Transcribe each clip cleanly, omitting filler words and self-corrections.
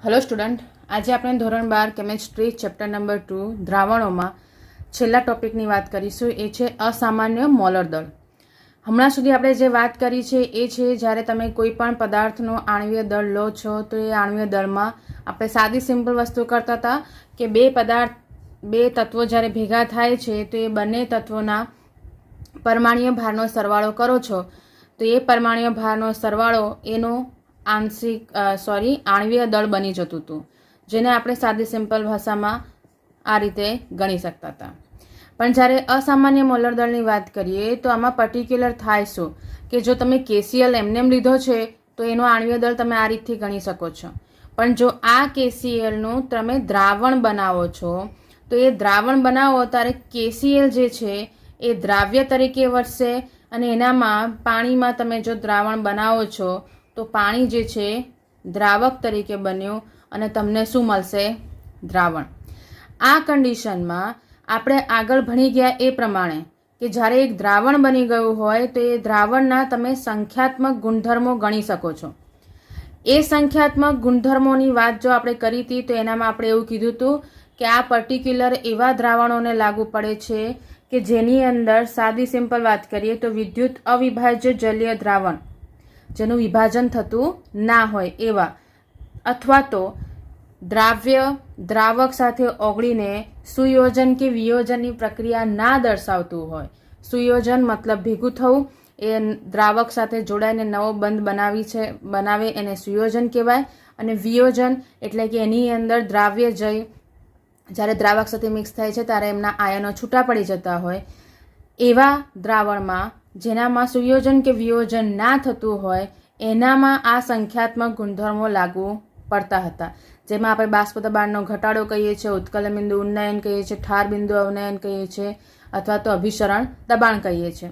Hello student, आज આપણે ધોરણ 12 કેમેસ્ટ્રી ચેપ્ટર નંબર 2 દ્રાવણોમાં છેલ્લા ટોપિકની વાત કરીશું. એ છે અસામાન્ય મોલર દળ. હમણાં સુધી આપણે જે વાત કરી છે એ છે જ્યારે તમે કોઈ પણ પદાર્થનો આણ્વીય દળ લો છો તો એ આણ્વીય દળમાં આપણે સાદી સિમ્પલ વસ્તુ કરતા હતા કે બે તત્વો જ્યારે ભેગા થાય છે તો એ બંને તત્વોના પરમાણ્વીય ભારનો સરવાળો કરો છો તો એ પરમાણ્વીય ભારનો સરવાળો એનો આણ્વીય દળ બની જતું હતું, જેને આપણે સાદી સિમ્પલ ભાષામાં આ રીતે ગણી શકતા હતા. પણ જ્યારે અસામાન્ય મોલર દળની વાત કરીએ તો આમાં પર્ટિક્યુલર થાય શું કે જો તમે કેસીએલ એમનેમ લીધો છે તો એનો આણ્વીય દળ તમે આ રીતથી ગણી શકો છો. પણ જો આ કેસીએલનું તમે દ્રાવણ બનાવો છો તો એ દ્રાવણ બનાવો ત્યારે કેસીએલ જે છે એ દ્રાવ્ય તરીકે વર્તશે અને એનામાં પાણીમાં તમે જો દ્રાવણ બનાવો છો તો પાણી જે છે દ્રાવક તરીકે બન્યું અને તમને શું મળશે? દ્રાવણ. આ કન્ડિશનમાં આપણે આગળ ભણી ગયા એ પ્રમાણે કે જ્યારે એક દ્રાવણ બની ગયું હોય તો એ દ્રાવણના તમે સંખ્યાત્મક ગુણધર્મો ગણી શકો છો. એ સંખ્યાત્મક ગુણધર્મોની વાત જો આપણે કરી હતી તો એનામાં આપણે એવું કીધું હતું કે આ પર્ટિક્યુલર એવા દ્રાવણોને લાગુ પડે છે કે જેની અંદર સાદી સિમ્પલ વાત કરીએ તો વિદ્યુત અવિભાજ્ય જલીય દ્રાવણ જેનું વિભાજન થતું ના હોય એવા, અથવા તો દ્રાવક સાથે ઓગળીને સુયોજન કે વિયોજનની પ્રક્રિયા ના દર્શાવતું હોય. સુયોજન મતલબ ભેગું થવું, એ દ્રાવક સાથે જોડાઈને નવો બંધ બનાવે એને સુયોજન કહેવાય. અને વિયોજન એટલે કે એની અંદર દ્રાવ્ય જઈ જ્યારે દ્રાવક સાથે મિક્સ થાય છે ત્યારે એમના આયનો છૂટા પડી જતા હોય એવા દ્રાવણમાં જેનામાં સુયોજન કે વિયોજન ના થતું હોય એનામાં આ સંખ્યાત્મક ગુણધર્મો લાગુ પડતા હતા. જેમાં આપણે બાષ્પ દબાણનો ઘટાડો કહીએ છીએ, ઉત્કલન બિંદુ ઉન્નયન કહીએ છીએ, ઠાર બિંદુ અવનયન કહીએ છીએ અથવા તો અભિસરણ દબાણ કહીએ છીએ.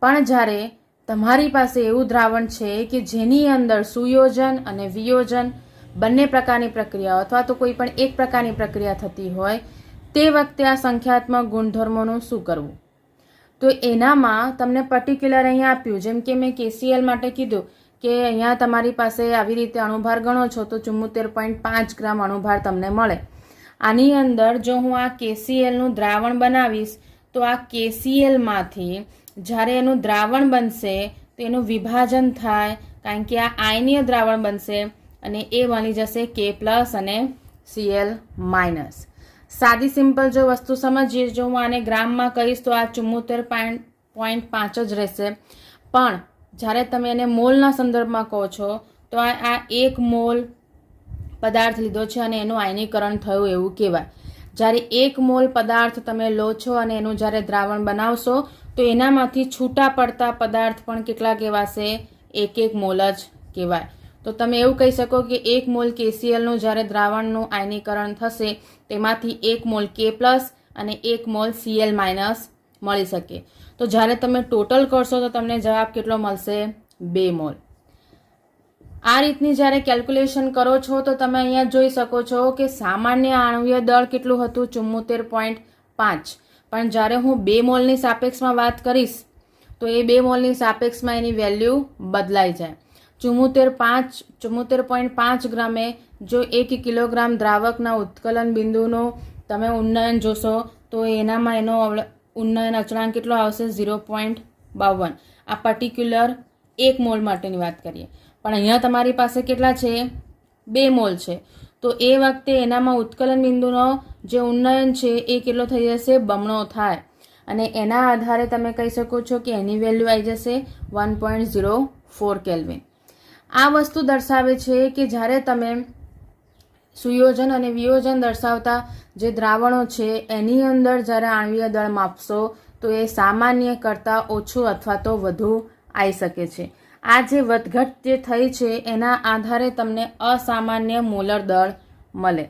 પણ જ્યારે તમારી પાસે એવું દ્રાવણ છે કે જેની અંદર સુયોજન અને વિયોજન બંને પ્રકારની પ્રક્રિયાઓ અથવા તો કોઈ પણ એક પ્રકારની પ્રક્રિયા થતી હોય તે વખતે આ સંખ્યાત્મક ગુણધર્મોનું શું કરવું? તો એનામાં તમને પર્ટિક્યુલર અહીંયા આપ્યું, જેમ કે મેં કેસીએલ માટે કીધું કે અહીંયા તમારી પાસે આવી રીતે અણુભાર ગણો છો તો 74.5 ગ્રામ અણુભાર તમને મળે. આની અંદર જો હું આ કેસીએલનું દ્રાવણ બનાવીશ તો આ કેસીએલમાંથી જ્યારે એનું દ્રાવણ બનશે તો એનું વિભાજન થાય, કારણ કે આ આયનીય દ્રાવણ બનશે અને એ બની જશે K+ અને Cl-. સાદી સિમ્પલ જો વસ્તુ સમજીએ, જો હું આને ગ્રામમાં કહીશ તો આ 74.5 જ રહેશે. પણ જ્યારે તમે એને મોલના સંદર્ભમાં કહો છો તો આ 1 મોલ પદાર્થ લીધો છે અને એનું આયનીકરણ થયું એવું કહેવાય. જ્યારે 1 મોલ પદાર્થ તમે લો છો અને એનું જ્યારે દ્રાવણ બનાવશો તો એનામાંથી છૂટા પડતા પદાર્થ પણ કેટલા કહેવાશે? 1 મોલ જ કહેવાય. તો તમે એવું કહી શકો કે 1 મોલ કેસીએલનું જ્યારે દ્રાવણનું આયનીકરણ થશે તેમાંથી 1 મોલ K+ અને 1 મોલ Cl- મળી શકે. તો જ્યારે તમે ટોટલ કરશો તો તમને જવાબ કેટલો મળશે? 2 મોલ. આ રીતની જ્યારે કેલ્ક્યુલેશન કરો છો તો તમે અહીંયા જોઈ શકો છો કે સામાન્ય આણ્વીય દળ કેટલું હતું? 74.5. પણ જ્યારે હું 2 મોલની સાપેક્ષમાં વાત કરીશ તો એ 2 મોલની સાપેક્ષમાં એની વેલ્યુ બદલાઈ જાય. 74.5 ગ્રામે જો 1 કિલોગ્રામ દ્રાવકના ઉત્કલન બિંદુનો તમે ઉન્નયન જોશો તો એનામાં એનો ઉન્નયન અચળાંક કેટલો આવશે? 0.52. આ પર્ટિક્યુલર 1 મોલ માટેની વાત કરીએ. પણ અહીંયા તમારી પાસે કેટલા છે? 2 મોલ છે. તો એ વખતે એનામાં ઉત્કલન બિંદુનો જે ઉન્નયન છે એ કેટલો થઈ જશે? બમણો થાય. અને એના આધારે તમે કહી શકો છો કે એની વેલ્યુ આવી જશે 1.04 કેલ્વિન. આ વસ્તુ દર્શાવે છે કે જ્યારે તમે સુયોજન અને વિયોજન દર્શાવતા જે દ્રાવણો છે એની અંદર જ્યારે આણ્વીય દળ માપશો તો એ સામાન્ય કરતાં ઓછું અથવા તો વધુ આવી શકે છે. આ જે વધઘટ જે થઈ છે એના આધારે તમને અસામાન્ય મોલર દળ મળે.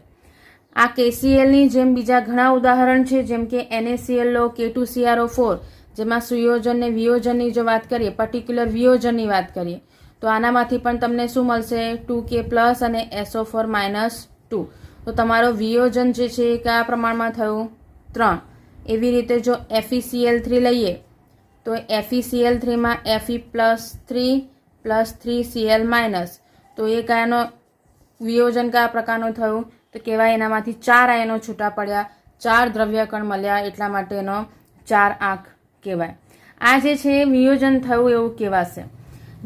આ કેસીએલની જેમ બીજા ઘણા ઉદાહરણ છે, જેમ કે NaCl લો, K2CrO4, જેમાં સુયોજન ને વિયોજનની જો વાત કરીએ, પર્ટિક્યુલર વિયોજનની વાત કરીએ તો આનામાંથી પણ તમને શું મળશે? 2K+ અને SO4- 2. તો તમારો વિયોજન જે છે એ કયા પ્રમાણમાં થયું? 3. એવી રીતે જો FeCl3 લઈએ તો FeCl3માં Fe+3 + 3Cl- તો એ કયાનો વિયોજન કયા પ્રકારનું થયું તો કહેવાય એનામાંથી 4 આયનો છૂટા પડ્યા, 4 દ્રવ્યકણ મળ્યા, એટલા માટે એનો 4 આંક કહેવાય. આ જે છે વિયોજન થયું એવું કહેવાશે.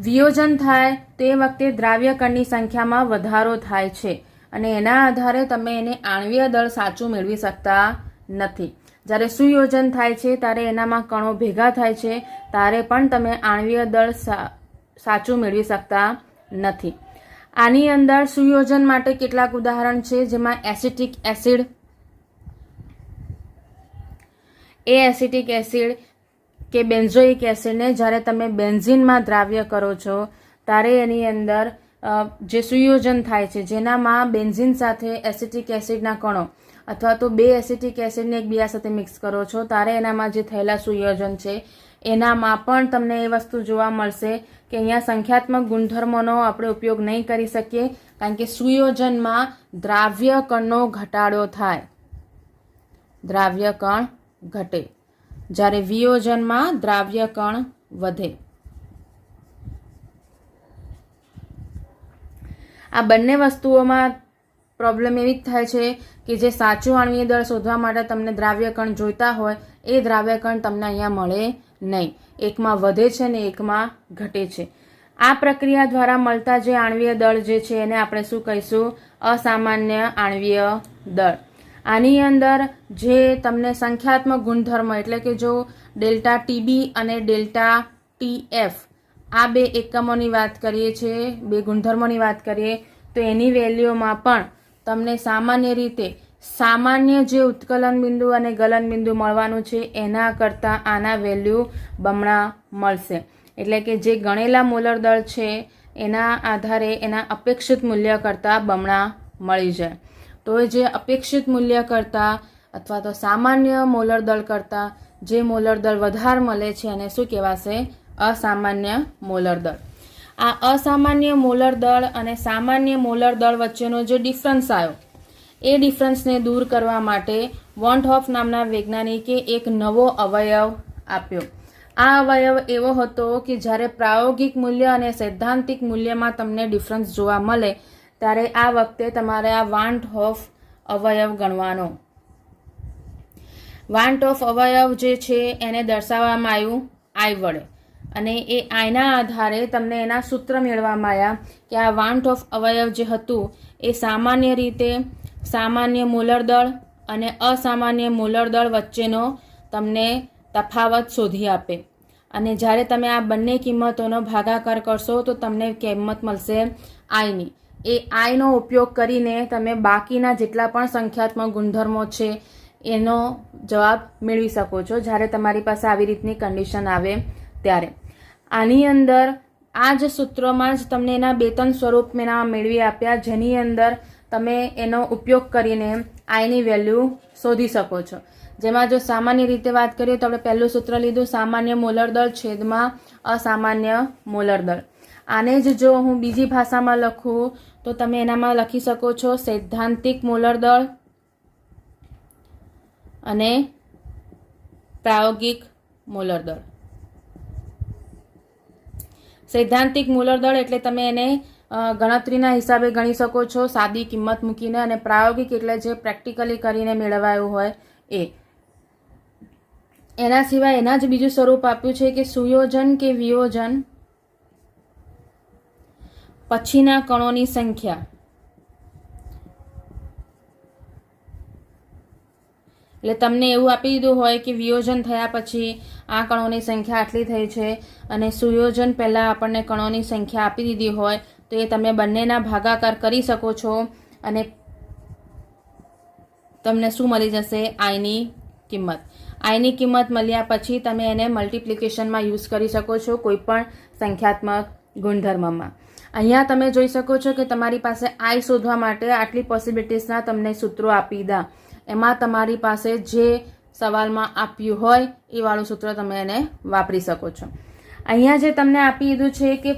વિયોજન થાય તે વખતે દ્રાવ્યકણની સંખ્યામાં વધારો થાય છે અને એના આધારે તમે એને આણ્વીય દળ સાચું મેળવી શકતા નથી. જ્યારે સુયોજન થાય છે ત્યારે એનામાં કણો ભેગા થાય છે, ત્યારે પણ તમે આણ્વીય દળ સાચું મેળવી શકતા નથી. આની અંદર સુયોજન માટે કેટલાક ઉદાહરણ છે, જેમાં એસિટિક એસિડ, એસિટિક એસિડ કે બેન્ઝોઇક એસિડને જ્યારે તમે બેન્ઝીનમાં દ્રાવ્ય કરો છો ત્યારે એની અંદર જે સુયોજન થાય છે, જેનામાં બેન્ઝીન સાથે એસિટિક એસિડના કણો અથવા તો 2 એસિટિક એસિડને એકબીજા સાથે મિક્સ કરો છો, ત્યારે એનામાં જે થયેલા સુયોજન છે એનામાં પણ તમને એ વસ્તુ જોવા મળશે કે અહીંયા સંખ્યાત્મક ગુણધર્મોનો આપણે ઉપયોગ નહીં કરી શકીએ, કારણ કે સુયોજનમાં દ્રાવ્ય કણનો ઘટાડો થાય, દ્રાવ્ય કણ ઘટે, જ્યારે વિયોજનમાં દ્રાવ્ય કણ વધે. આ બંને વસ્તુઓમાં પ્રોબ્લેમ એવી જ થાય છે કે જે સાચું આણ્વીય દળ શોધવા માટે તમને દ્રાવ્ય કણ જોઈતા હોય એ દ્રાવ્ય કણ તમને અહીંયા મળે નહીં. એકમાં વધે છે ને એકમાં ઘટે છે. આ પ્રક્રિયા દ્વારા મળતા જે આણ્વીય દળ જે છે એને આપણે શું કહીશું? અસામાન્ય આણ્વીય દળ. આની અંદર જે તમને સંખ્યાત્મક ગુણધર્મ એટલે કે જો ડેલ્ટા ટીબી અને ડેલ્ટા ટીએફ આ 2 એકમોની વાત કરીએ છીએ, 2 ગુણધર્મોની વાત કરીએ તો એની વેલ્યુમાં પણ તમને સામાન્ય રીતે સામાન્ય જે ઉત્કલન બિંદુ અને ગલન બિંદુ મળવાનું છે એના કરતાં આના વેલ્યુ બમણા મળશે. એટલે કે જે ગણેલા મોલર દળ છે એના આધારે એના અપેક્ષિત મૂલ્ય કરતાં બમણા મળી જાય. તો જે અપેક્ષિત મૂલ્ય કરતાં અથવા તો સામાન્ય મોલર દળ કરતાં જે મોલર દળ વધારે મળે છે એને શું કહેવાશે? અસામાન્ય મોલર દળ. આ અસામાન્ય મોલર દળ અને સામાન્ય મોલર દળ વચ્ચેનો જે ડિફરન્સ આવ્યો એ ડિફરન્સને દૂર કરવા માટે વોન હોફ નામના વૈજ્ઞાનિકે એક નવો અવયવ આપ્યો. આ અવયવ એવો હતો કે જ્યારે પ્રાયોગિક મૂલ્ય અને સૈદ્ધાંતિક મૂલ્યમાં તમને ડિફરન્સ જોવા મળે ત્યારે આ વખતે તમારે આ વાન હોફ અવયવ ગણવાનો. વાન હોફ અવયવ જે છે એને દર્શાવવામાં આવ્યું આઈ વડે અને એ આઈના આધારે તમને એના સૂત્ર મેળવવામાં આવ્યા કે આ વાન હોફ અવયવ જે હતું એ સામાન્ય રીતે સામાન્ય મોલર દળ અને અસામાન્ય મોલર દળ વચ્ચેનો તમને તફાવત શોધી આપે. અને જ્યારે તમે આ બંને કિંમતોનો ભાગાકાર કરશો તો તમને કિંમત મળશે આઈની. એ આઈનો ઉપયોગ કરીને તમે બાકીના જેટલા પણ સંખ્યાત્મક ગુણધર્મો છે એનો જવાબ મેળવી શકો છો જ્યારે તમારી પાસે આવી રીતની કન્ડિશન આવે ત્યારે. આની અંદર આ જ સૂત્રોમાં જ તમને એના 2-3 સ્વરૂપ મેં મેળવી આપ્યા, જેની અંદર તમે એનો ઉપયોગ કરીને આઈની વેલ્યુ શોધી શકો છો. જેમાં જો સામાન્ય રીતે વાત કરીએ તો આપણે પહેલું સૂત્ર લીધું, સામાન્ય મોલર દળ છેદમાં અસામાન્ય મોલર દળ. આને જ જો હું બીજી ભાષામાં લખું તો તમે એનામાં લખી શકો છો સૈદ્ધાંતિક મોલર દળ અને પ્રાયોગિક મોલર દળ. સૈદ્ધાંતિક મોલર દળ એટલે તમે એને ગણતરીના હિસાબે ગણી શકો છો સાદી કિંમત મૂકીને, અને પ્રાયોગિક એટલે જે પ્રેક્ટિકલી કરીને મેળવાયું હોય એ. એના સિવાય એના જ બીજું સ્વરૂપ આપ્યું છે કે સુયોજન કે વિયોજન પછીના કણોની સંખ્યા. એટલે તમને એવું આપી દીધું હોય કે વિયોજન થયા પછી આ કણોની સંખ્યા આટલી થઈ છે અને સુયોજન પહેલાં આપણને કણોની સંખ્યા આપી દીધી હોય તો એ તમે બંનેના ભાગાકાર કરી શકો છો અને તમને શું મળી જશે? આઈની કિંમત. આઈની કિંમત મળ્યા પછી તમે એને મલ્ટિપ્લિકેશનમાં યુઝ કરી શકો છો કોઈ પણ સંખ્યાત્મક ગુણધર્મમાં. અહીંયા તમે જોઈ શકો છો કે તમારી પાસે આઈ શોધવા માટે આટલી પોસિબિલિટીઝના તમને સૂત્રો આપી દીધા. એમાં તમારી પાસે જે સવાલમાં આપ્યું હોય એ વાળું સૂત્ર તમે એને વાપરી શકો છો. અહીંયા જે તમને આપી દીધું છે કે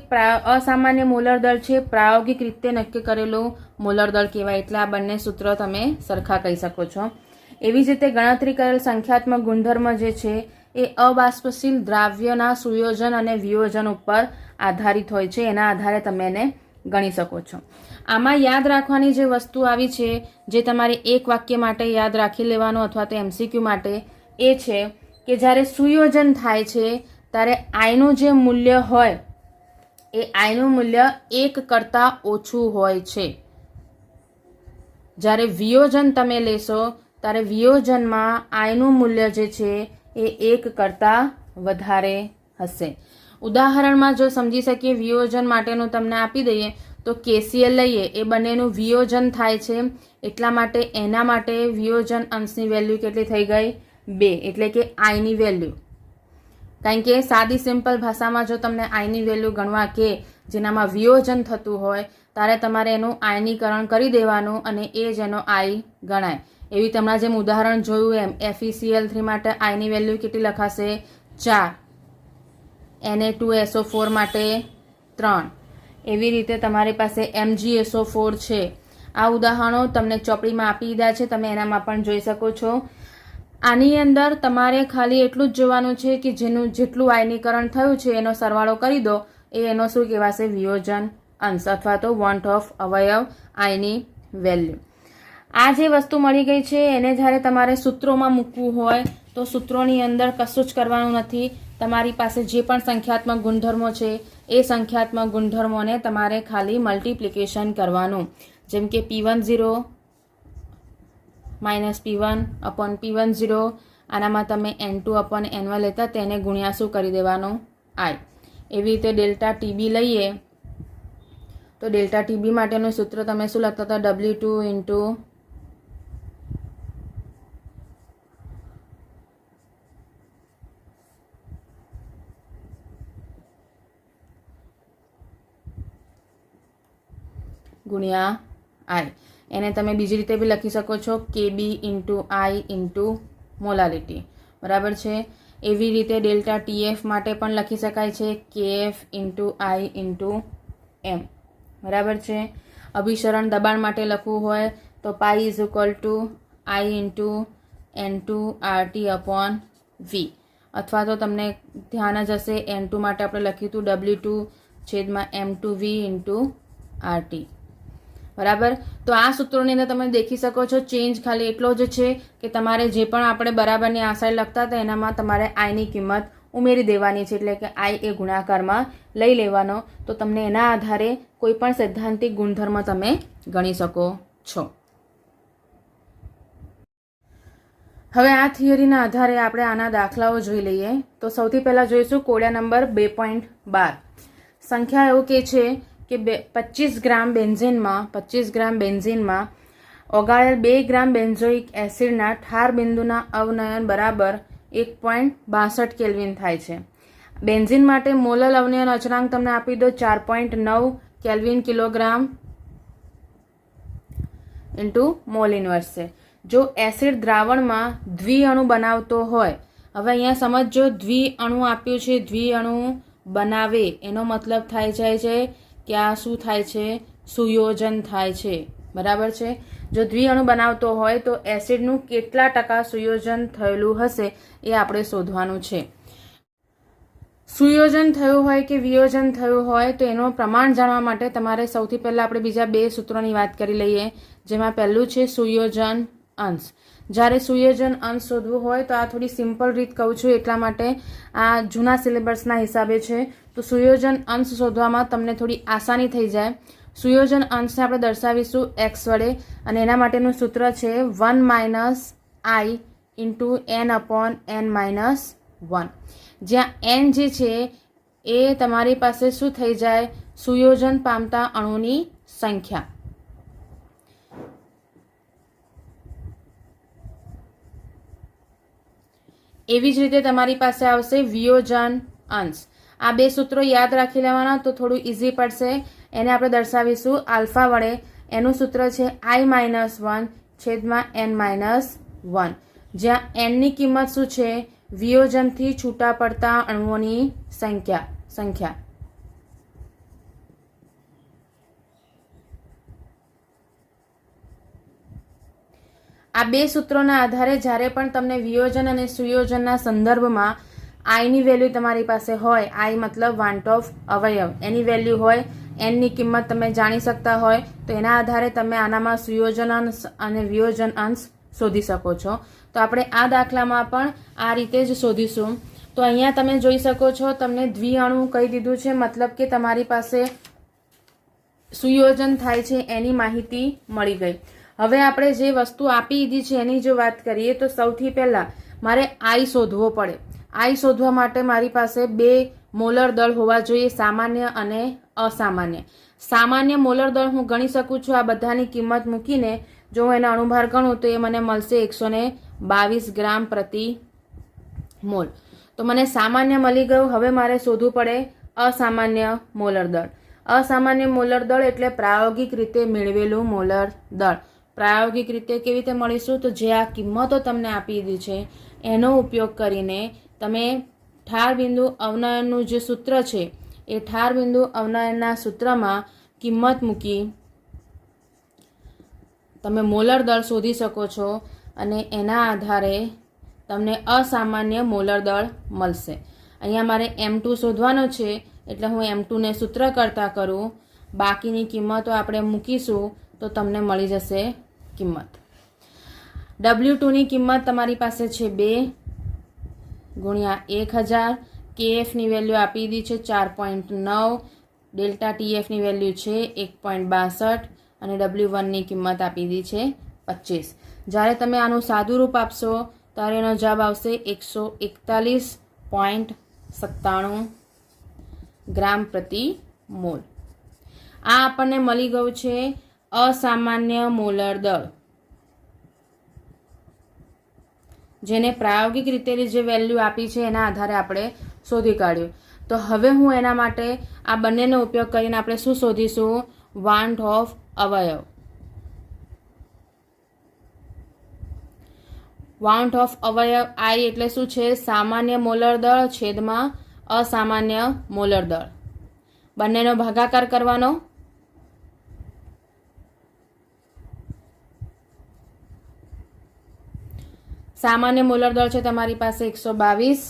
અસામાન્ય મોલર દળ છે પ્રાયોગિક રીતે નક્કી કરેલું મોલર દળ કહેવાય, એટલે આ બંને સૂત્ર તમે સરખા કહી શકો છો. એવી જ રીતે ગણતરી કરેલ સંખ્યાત્મક ગુણધર્મ જે છે એ અબાષ્પશીલ દ્રાવ્યના સુયોજન અને વિયોજન ઉપર આધારિત હોય છે. એના આધારે તમે એને ગણી શકો છો. આમાં યાદ રાખવાની જે વસ્તુ આવી છે, જે તમારે એક વાક્ય માટે યાદ રાખી લેવાનું અથવા તો MCQ માટે, એ છે કે જ્યારે સુયોજન થાય છે ત્યારે આઈનું જે મૂલ્ય હોય એ આઈનું મૂલ્ય 1 કરતાં ઓછું હોય છે. જ્યારે વિયોજન તમે લેશો ત્યારે વિયોજનમાં આઈનું મૂલ્ય જે છે એ 1 કરતાં વધારે હશે. ઉદાહરણમાં જો સમજી શકીએ વિયોજન માટેનું તમને આપી દઈએ તો KCL લઈએ, એ બંનેનું વિયોજન થાય છે, એટલા માટે એના માટે વિયોજન અંશની વેલ્યુ કેટલી થઈ ગઈ? 2, એટલે કે આઈની વેલ્યુ. કારણ કે સાદી સિમ્પલ ભાષામાં જો તમને આઈની વેલ્યુ ગણવા કે જેનામાં વિયોજન થતું હોય ત્યારે તમારે એનું આયનીકરણ કરી દેવાનું અને એ જ એનો આઈ ગણાય. એવી તમારા જેમ ઉદાહરણ જોયું એમ FeCl3 માટે આઈની વેલ્યુ કેટલી લખાશે? 4. Na2SO4 માટે 3. એવી રીતે તમારી પાસે MgSO4 છે. આ ઉદાહરણો તમને ચોપડીમાં આપી દીધા છે, તમે એનામાં પણ જોઈ શકો છો. આની અંદર તમારે ખાલી એટલું જ જોવાનું છે કે જેનું જેટલું આયનીકરણ થયું છે એનો સરવાળો કરી દો, એ એનો શું કહેવાશે? વિયોજન અંશ અથવા તો વોન્ટ ઓફ અવયવ આઈની વેલ્યુ. આ જે વસ્તુ મળી ગઈ છે એને જ્યારે તમારે સૂત્રોમાં મૂકવું હોય તો સૂત્રોની અંદર કશું જ કરવાનું નથી. તમારી પાસે જે પણ સંખ્યાત્મક ગુણધર્મો છે એ સંખ્યાત્મક ગુણધર્મોને તમારે ખાલી મલ્ટિપ્લિકેશન કરવાનું. જેમ કે P10 -P1 upon P10, આનામાં તમે N2 upon N1 લેતા તેને ગુણ્યા શું કરી દેવાનું? I. એવી રીતે ડેલ્ટા TB લઈએ તો ડેલ્ટા TB માટેનું સૂત્ર તમે શું લખતા હતા? W2 ઇન્ટુ ગુણ્યા I. એને તમે બીજી રીતે બી લખી શકો છો, KB into I into molality. બરાબર છે. એવી રીતે ડેલ્ટા TF માટે પણ લખી શકાય છે, KF into I into M. બરાબર છે. અભિસરણ દબાણ માટે લખવું હોય તો પાઈ is equal to I into N2 RT upon V. અથવા તો તમને ધ્યાન જ હશે N2 માટે આપણે લખ્યું હતું W2 છેદમાં M2V ઇન્ટુ RT. બરાબર. તો આ સૂત્રોની અંદર તમે દેખી શકો છો ચેન્જ ખાલી એટલો જ છે કે તમારે જે પણ આપણે બરાબરની આ સાઈડ લખતા હતા એનામાં તમારે આઈની કિંમત ઉમેરી દેવાની છે, એટલે કે આઈ એ ગુણાકારમાં લઈ લેવાનો. તો તમને એના આધારે કોઈ પણ સૈદ્ધાંતિક ગુણધર્મ તમે ગણી શકો છો. હવે આ થિયરીના આધારે આપણે આના દાખલાઓ જોઈ લઈએ. તો સૌથી પહેલાં જોઈશું કોડિયા નંબર 2.12. સંખ્યા એવું કે છે કે 25 ગ્રામ બેન્ઝીનમાં ઓગાળેલ 2 ગ્રામ બેન્ઝોઇક એસિડના ઠાર બિંદુના અવનયન બરાબર 1.62 કેલ્વિન થાય છે. બેન્ઝીન માટે મોલલ અવનયન અચળાંક તમને આપી દો 4.9 kelvin kilogram into mall inverse છે. જો એસિડ દ્રાવણમાં દ્વિઅણુ બનાવતો હોય, હવે અહીંયા સમજો દ્વિઅણુ આપ્યું છે, દ્વિઅણુ બનાવે એનો મતલબ થાય જાય છે કે આ શું થાય છે? સુયોજન થાય છે. બરાબર છે. જો દ્વિઅણુ બનાવતો હોય તો એસિડનું કેટલા ટકા સુયોજન થયેલું હશે એ આપણે શોધવાનું છે. સુયોજન થયું હોય કે વિયોજન થયું હોય તો એનું પ્રમાણ જાણવા માટે તમારે સૌથી પહેલાં આપણે બીજા 2 સૂત્રોની વાત કરી લઈએ, જેમાં પહેલું છે સુયોજન અંશ. જ્યારે સુયોજન અંશ શોધવું હોય તો આ થોડી સિમ્પલ રીત કહું છું એટલા માટે, આ જૂના સિલેબસના હિસાબે છે. તો સુયોજન અંશ શોધવામાં તમને થોડી આસાની થઈ જાય. સુયોજન અંશને આપણે દર્શાવીશું x વડે અને એના માટેનું સૂત્ર છે 1 - I into N upon N - 1. જ્યાં N જે છે એ તમારી પાસે શું થઈ જાય? સુયોજન પામતા અણુની સંખ્યા. એવી જ રીતે તમારી પાસે આવશે વિયોજન અંશ. આ 2 સૂત્રો યાદ રાખી લેવાના તો થોડું ઇઝી પડશે. એને આપણે દર્શાવીશું આલ્ફા વડે. એનું સૂત્ર છે I - 1 છેદમાં N - 1, જ્યાં Nની કિંમત શું છે? વિયોજનથી છૂટા પડતા અણુઓની સંખ્યા. આ 2 સૂત્રોના આધારે જ્યારે પણ તમને વિયોજન અને સુયોજનના સંદર્ભમાં આઈની વેલ્યુ તમારી પાસે હોય, આઈ મતલબ વાન્ટ ઓફ અવયવ, એની વેલ્યુ હોય એનની કિંમત તમે જાણી શકતા હોય તો એના આધારે તમે આનામાં સુયોજન અંશ અને વિયોજન અંશ શોધી શકો છો. તો આપણે આ દાખલામાં પણ આ રીતે જ શોધીશું. તો અહીંયા તમે જોઈ શકો છો, તમને દ્વિઅણુ કહી દીધું છે, મતલબ કે તમારી પાસે સુયોજન થાય છે એની માહિતી મળી ગઈ. હવે આપણે જે વસ્તુ આપી દીધી છે એની જો વાત કરીએ તો સૌથી પહેલાં મારે આઈ શોધવો પડે. આઈ શોધવા માટે મારી પાસે 2 મોલર દળ હોવા જોઈએ, સામાન્ય અને અસામાન્ય. સામાન્ય મોલર દળ હું ગણી શકું છું આ બધાની કિંમત મૂકીને. જો હું એનો અણુભાર ગણું તો એ મને મળશે 122 ગ્રામ પ્રતિ મોલ. તો મને સામાન્ય મળી ગયું. હવે મારે શોધવું પડે અસામાન્ય મોલર દળ. અસામાન્ય મોલર દળ એટલે પ્રાયોગિક રીતે મેળવેલું મોલર દળ. પ્રાયોગિક રીતે કેવી રીતે મળીશું? તો જે આ કિંમતો તમને આપી દીધી છે એનો ઉપયોગ કરીને તમે ઠાર બિંદુ અવનયનનું જે સૂત્ર છે એ ઠાર બિંદુ અવનયનના સૂત્રમાં કિંમત મૂકી તમે મોલર દળ શોધી શકો છો અને એના આધારે તમને અસામાન્ય મોલર દળ મળશે. અહીંયા મારે M2 શોધવાનો છે એટલે હું M2ને સૂત્ર કરતા કરું, બાકીની કિંમતો આપણે મૂકીશું તો તમને મળી જશે કિંમત. W2ની કિંમત તમારી પાસે છે 2 ગુણ્યા 1000. KFની વેલ્યુ આપી દીધી છે 4.9, ડેલ્ટા TFની વેલ્યુ છે 1.62 અને W1ની કિંમત આપી દીધી છે 25. જ્યારે તમે આનું સાદું રૂપ આપશો ત્યારે એનો જવાબ આવશે 141.97 ગ્રામ પ્રતિ મોલ. આ આપણને મળી ગયું છે અસામાન્ય મોલર દળ, જેને પ્રાયોગિક રીતે જે વેલ્યુ આપી છે એના આધારે આપણે શોધી કાઢ્યું. તો હવે હું એના માટે આ બંનેનો ઉપયોગ કરીને આપણે શું શોધીશું? વાંટ ઓફ અવયવ. વાઉન્ટ ઓફ અવયવ આઈ એટલે શું છે? સામાન્ય મોલર દળ છેદમાં અસામાન્ય મોલર દળ. બંનેનો ભાગાકાર કરવાનો. સામાન્ય મોલર દળ છે તમારી પાસે 122,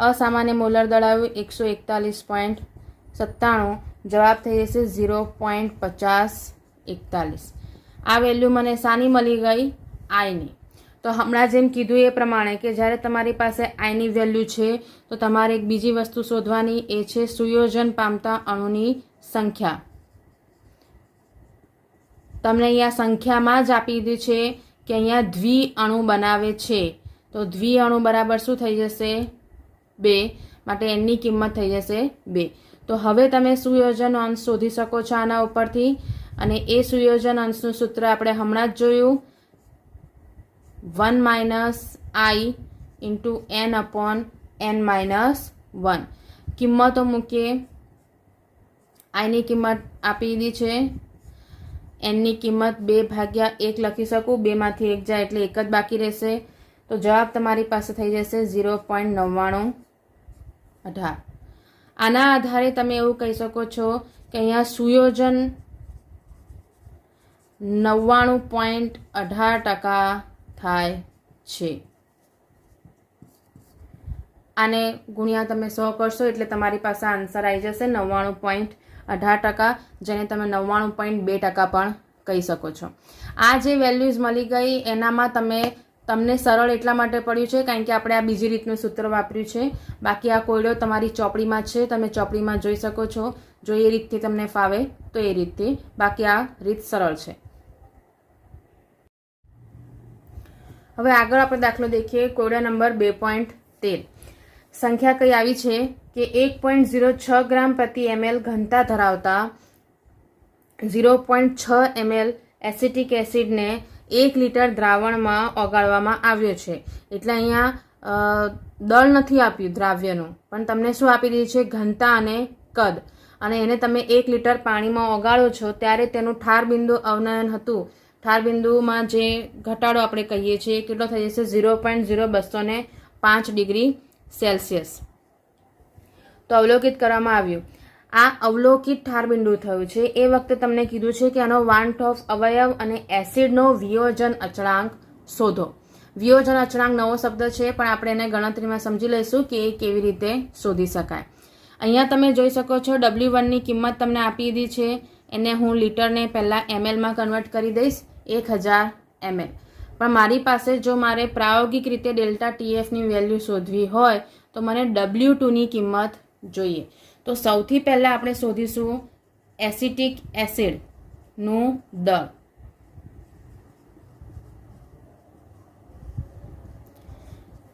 અસામાન્ય મોલર દળ આવ્યું 141.97. જવાબ થઈ જશે 0.5041. આ વેલ્યુ મને શાની મળી ગઈ? આઈની. તો હમણાં જેમ કીધું એ પ્રમાણે કે જ્યારે તમારી પાસે આઈની વેલ્યુ છે તો તમારે એક બીજી વસ્તુ શોધવાની, એ છે સુયોજન પામતા અણુની સંખ્યા. તમને અહીંયા સંખ્યામાં જ આપી દીધી છે કે અહીંયા દ્વિઅણુ બનાવે છે. તો દ્વિઅણુ બરાબર શું થઈ જશે? 2. માટે એની કિંમત થઈ જશે 2. તો હવે તમે સુયોજન અંશ શોધી શકો છો આના ઉપરથી, અને એ સુયોજન અંશનું સૂત્ર આપણે હમણાં જ જોયું, 1 - I × n/n-1. કિંમતો મૂકીએ. આઈની કિંમત આપી દીધી છે, એનની કિંમત 2/1 લખી શકું, 2માંથી 1 જાય એટલે 1 જ બાકી રહેશે. તો જવાબ તમારી પાસે થઈ જશે 0.9918. આના આધારે તમે એવું કહી શકો છો કે અહીંયા સુયોજન 99.18% થાય છે. આને ગુણ્યા તમે 100 કરશો એટલે તમારી પાસે આન્સર આવી જશે 99.18%, જેને તમે 99.2% પણ કહી શકો છો. આ જે વેલ્યુઝ મળી ગઈ એનામાં તમને સરળ એટલા માટે પડ્યું છે કારણ કે આપણે આ બીજી રીતનું સૂત્ર વાપર્યું છે. બાકી આ કોયડો તમારી ચોપડીમાં છે, તમે ચોપડીમાં જોઈ શકો છો. જો એ રીતથી તમને ફાવે તો એ રીતથી, બાકી આ રીત સરળ છે. હવે આગળ આપણે દાખલો દેખીએ. કોયડા નંબર 2.13. સંખ્યા કઈ આવી છે કે 1.06 ગ્રામ પ્રતિ ml ઘનતા ધરાવતા 0.6 ml એસિટિક એસિડને 1 લિટર દ્રાવણમાં ઓગાળવામાં આવ્યો છે. એટલે અહીંયા દળ નથી આપ્યું દ્રાવ્યનું, પણ તમને શું આપી દીધું છે? ઘનતા અને કદ. અને એને તમે 1 લિટર પાણીમાં ઓગાળો છો ત્યારે તેનું ઠાર બિંદુ અવનયન હતું. ઠાર બિંદુમાં જે ઘટાડો આપણે કહીએ છીએ કેટલો થઈ જશે? 0.0205 ડિગ્રી સેલ્સિયસ. તો અવલોકિત કરવામાં આવ્યું. આ અવલોકિત ઠાર બિંદુ થયું છે. એ વખતે તમને કીધું છે કે આનો વાંટ ઓફ અવયવ અને એસિડનો વિયોજન અચળાંક શોધો. વિયોજન અચળાંક નવો શબ્દ છે, પણ આપણે એને ગણતરીમાં સમજી લઈશું કે એ કેવી રીતે શોધી શકાય. અહીંયા તમે જોઈ શકો છો W1ની કિંમત તમને આપી દીધી છે. એને હું લીટરને પહેલાં mlમાં કન્વર્ટ કરી દઈશ, 1000 ml. પણ મારી પાસે જો મારે પ્રાયોગિક રીતે ડેલ્ટા TFની વેલ્યુ શોધવી હોય તો મને W2ની કિંમત જોઈએ. તો સૌથી પહેલાં આપણે શોધીશું એસિટિક એસિડનું દળ.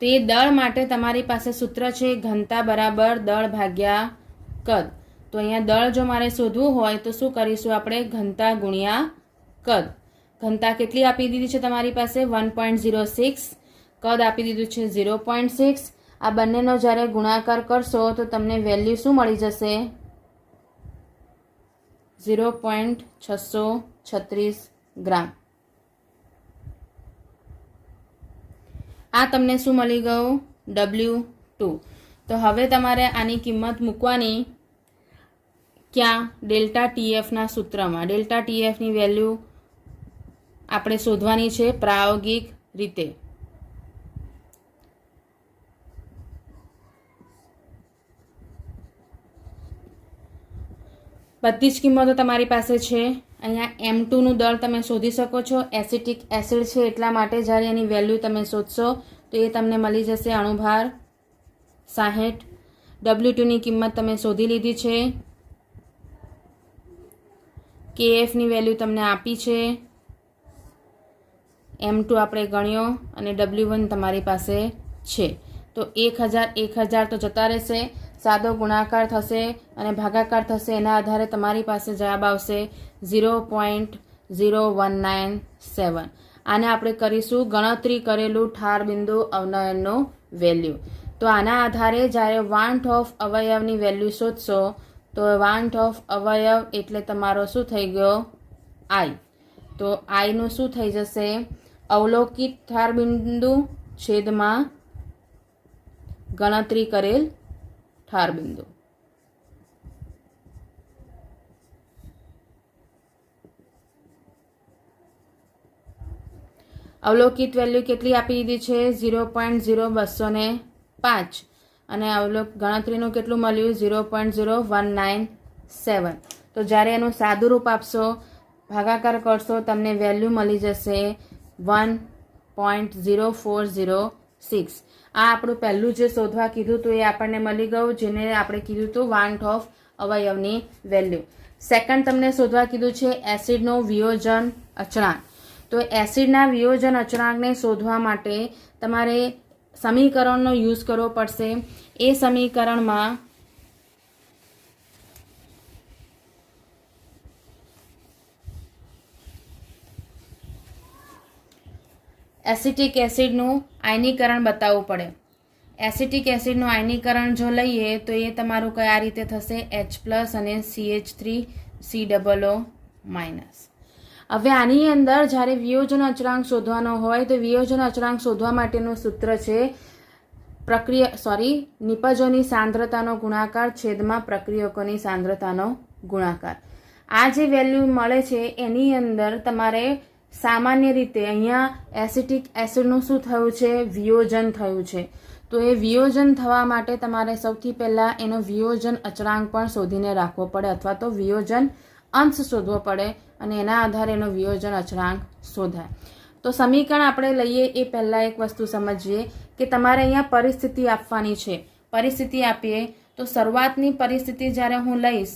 તે દળ માટે તમારી પાસે સૂત્ર છે ઘનતા બરાબર દળ ભાગ્યા કદ. તો અહીંયા દળ જો મારે શોધવું હોય તો શું કરીશું આપણે? ઘનતા ગુણ્યા કદ. ઘનતા કેટલી આપી દીધી છે તમારી પાસે? 1.06. કદ આપી દીધું છે 0.6. આ બંનેનો જ્યારે ગુણાકાર કરશો તો તમને વેલ્યુ શું મળી જશે? 0.636 ગ્રામ. આ તમને શું મળી ગયું? W2. તો હવે તમારે આની કિંમત મૂકવાની ક્યાં? ડેલ્ટા TFના સૂત્રમાં. ડેલ્ટા TFની વેલ્યુ આપણે શોધવાની છે પ્રાયોગિક રીતે. બધી જ કિંમતો તમારી પાસે છે. અહીંયા M2નું દળ તમે શોધી શકો છો. એસિટિક એસિડ છે એટલા માટે જ્યારે એની વેલ્યુ તમે શોધશો તો એ તમને મળી જશે અણુભાર 60. W2ની કિંમત તમે શોધી લીધી છે. KFની વેલ્યુ તમને આપી છે. M2 આપણે ગણ્યો અને W1 તમારી પાસે છે. તો 1000 તો જતા રહેશે. સાદો ગુણાકાર થશે અને ભાગાકાર થશે. એના આધારે તમારી પાસે જવાબ આવશે 0.0197. આને આપણે કરીશું ગણતરી કરેલું ઠાર બિંદુ અવનયનનું વેલ્યુ. તો આના આધારે જ્યારે વાન્ટ ઓફ અવયવની વેલ્યુ શોધશો તો વાન્ટ ઓફ અવયવ એટલે તમારો શું થઈ ગયો? I. તો આઈનું શું થઈ જશે? અવલોકિત ઠાર બિંદુ છેદમાં ગણતરી કરેલ ઠાર બિંદુ. અવલોકિત વેલ્યુ કેટલી આપી દીધી છે? 0.0205 અને ગણતરીનું કેટલું મળ્યું? 0.0197. તો જ્યારે એનું સાદું રૂપ આપશો, ભાગાકાર કરશો, તમને વેલ્યુ મળી જશે 1.0406. આ આપણું પહેલું જે શોધવા કીધું હતું એ આપણને મળી ગયું, જેને આપણે કીધું હતું વાન્ટ ઓફ અવયવની વેલ્યુ. સેકન્ડ તમને શોધવા કીધું છે એસિડનો વિયોજન અચળાંક. તો એસિડના વિયોજન અચળાંકને શોધવા માટે તમારે સમીકરણનો યુઝ કરવો પડશે. એ સમીકરણમાં એસિટિક એસિડનું આયનીકરણ બતાવવું પડે. એસિટિક એસિડનું આયનીકરણ જો લઈએ તો એ તમારું કયા રીતે થશે? H+ અને CH3COO-. હવે આની અંદર જ્યારે વિયોજન અચળાંક શોધવાનો હોય તો વિયોજન અચળાંક શોધવા માટેનું સૂત્ર છે નિપજોની સાંદ્રતાનો ગુણાકાર છેદમાં પ્રક્રિયકોની સાંદ્રતાનો ગુણાકાર. આ જે વેલ્યુ મળે છે એની અંદર તમારે સામાન્ય રીતે અહીંયા એસિટિક એસિડનું શું થયું છે? વિયોજન થયું છે. તો એ વિયોજન થવા માટે તમારે સૌથી પહેલાં એનો વિયોજન અચળાંક પણ શોધીને રાખવો પડે અથવા તો વિયોજન અંશ શોધવો પડે અને એના આધારે એનો વિયોજન અચળાંક શોધાય. તો સમીકરણ આપણે લઈએ એ પહેલાં એક વસ્તુ સમજીએ કે તમારે અહીંયા પરિસ્થિતિ આપવાની છે. પરિસ્થિતિ આપીએ તો શરૂઆતની પરિસ્થિતિ જ્યારે હું લઈશ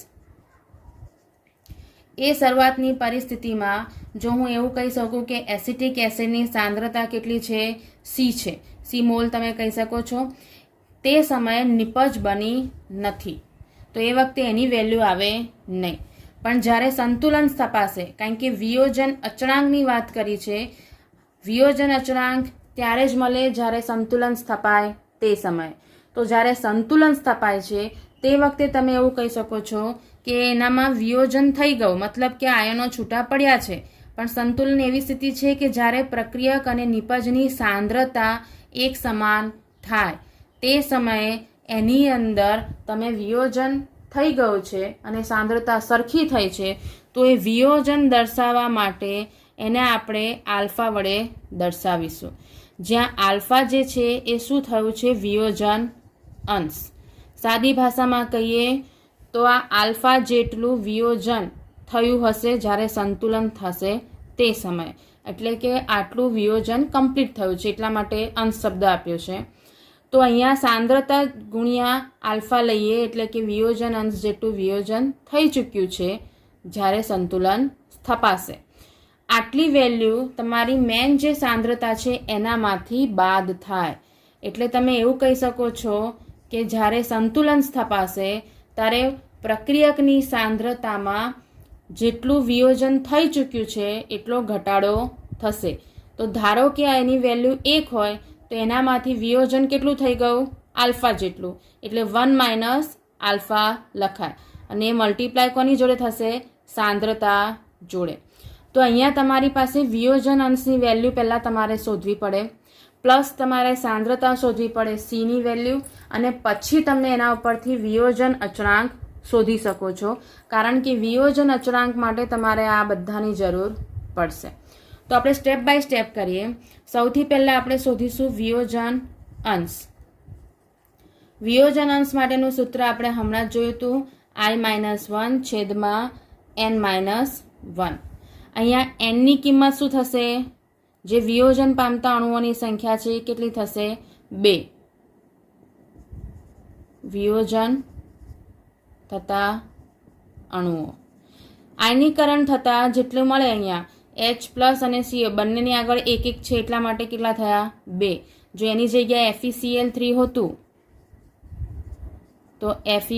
એ શરૂઆતની પરિસ્થિતિમાં જો હું એવું કહી શકું કે એસિટિક એસિડની સાંદ્રતા કેટલી છે? C છે. C મોલ તમે કહી શકો છો. તે સમયે નિપજ બની નથી તો એ વખતે એની વેલ્યુ આવે નહીં. પણ જ્યારે સંતુલન સ્થપાશે, કારણ કે વિયોજન અચળાંકની વાત કરી છે, વિયોજન અચળાંક ત્યારે જ મળે જ્યારે સંતુલન સ્થપાય તે સમયે. તો જ્યારે સંતુલન સ્થપાય છે તે વખતે તમે એવું કહી શકો છો કે એનામાં વિયોજન થઈ ગયું, મતલબ કે આયનો છૂટા પડ્યા છે. પણ સંતુલન એવી સ્થિતિ છે કે જ્યારે પ્રક્રિયક અને નિપજની સાંદ્રતા એક સમાન થાય તે સમયે એની અંદર તમે વિયોજન થઈ ગયું છે અને સાંદ્રતા સરખી થઈ છે. તો એ વિયોજન દર્શાવવા માટે એને આપણે આલ્ફા વડે દર્શાવીશું. જ્યાં આલ્ફા જે છે એ શું થયું છે? વિયોજન અંશ. સાદી ભાષામાં કહીએ તો આ આલ્ફા જેટલું વિયોજન થયું હશે જ્યારે સંતુલન થશે તે સમયે, એટલે કે આટલું વિયોજન કમ્પ્લીટ થયું છે એટલા માટે અંશ શબ્દ આપ્યો છે. તો અહીંયા સાંદ્રતા ગુણ્યા આલ્ફા લઈએ એટલે કે વિયોજન અંશ જેટલું વિયોજન થઈ ચૂક્યું છે જ્યારે સંતુલન સ્થપાશે. આટલી વેલ્યુ તમારી મેન જે સાંદ્રતા છે એનામાંથી બાદ થાય. એટલે તમે એવું કહી શકો છો કે જ્યારે સંતુલન સ્થપાશે ત્યારે પ્રક્રિયકની સાંદ્રતામાં જેટલું વિયોજન થઈ ચૂક્યું છે એટલો ઘટાડો થશે. તો ધારો કે એની વેલ્યુ 1 હોય તો એનામાંથી વિયોજન કેટલું થઈ ગયું? આલ્ફા જેટલું, એટલે 1 - આલ્ફા લખાય અને એ મલ્ટીપ્લાય કોની જોડે થશે? સાંદ્રતા જોડે. તો અહીંયા તમારી પાસે વિયોજન અંશની વેલ્યુ પહેલાં તમારે શોધવી પડે, પ્લસ તમારે સાંદ્રતા શોધવી પડે સીની વેલ્યુ, અને પછી તમને એના ઉપરથી વિયોજન અચળાંક શોધી શકો છો, કારણ કે વિયોજન અચળાંક માટે તમારે આ બધાની જરૂર પડશે. તો આપણે સ્ટેપ બાય સ્ટેપ કરીએ. સૌથી પહેલાં આપણે શોધીશું વિયોજન અંશ. વિયોજન અંશ માટેનું સૂત્ર આપણે હમણાં જ જોયું હતું, i-1 છેદમાં n-1. અહીંયા nની કિંમત શું થશે? જે વિયોજન પામતા અણુઓની સંખ્યા છે કેટલી થશે? 2. વિયોજન થતા અણુઓ આયનીકરણ થતા જેટલું મળે અહીંયા H+ અને Cl બંનેની આગળ 1 1 છે એટલા માટે કેટલા થયા? 2. જો એની જગ્યાએ FeCl3 હોતું તો Fe+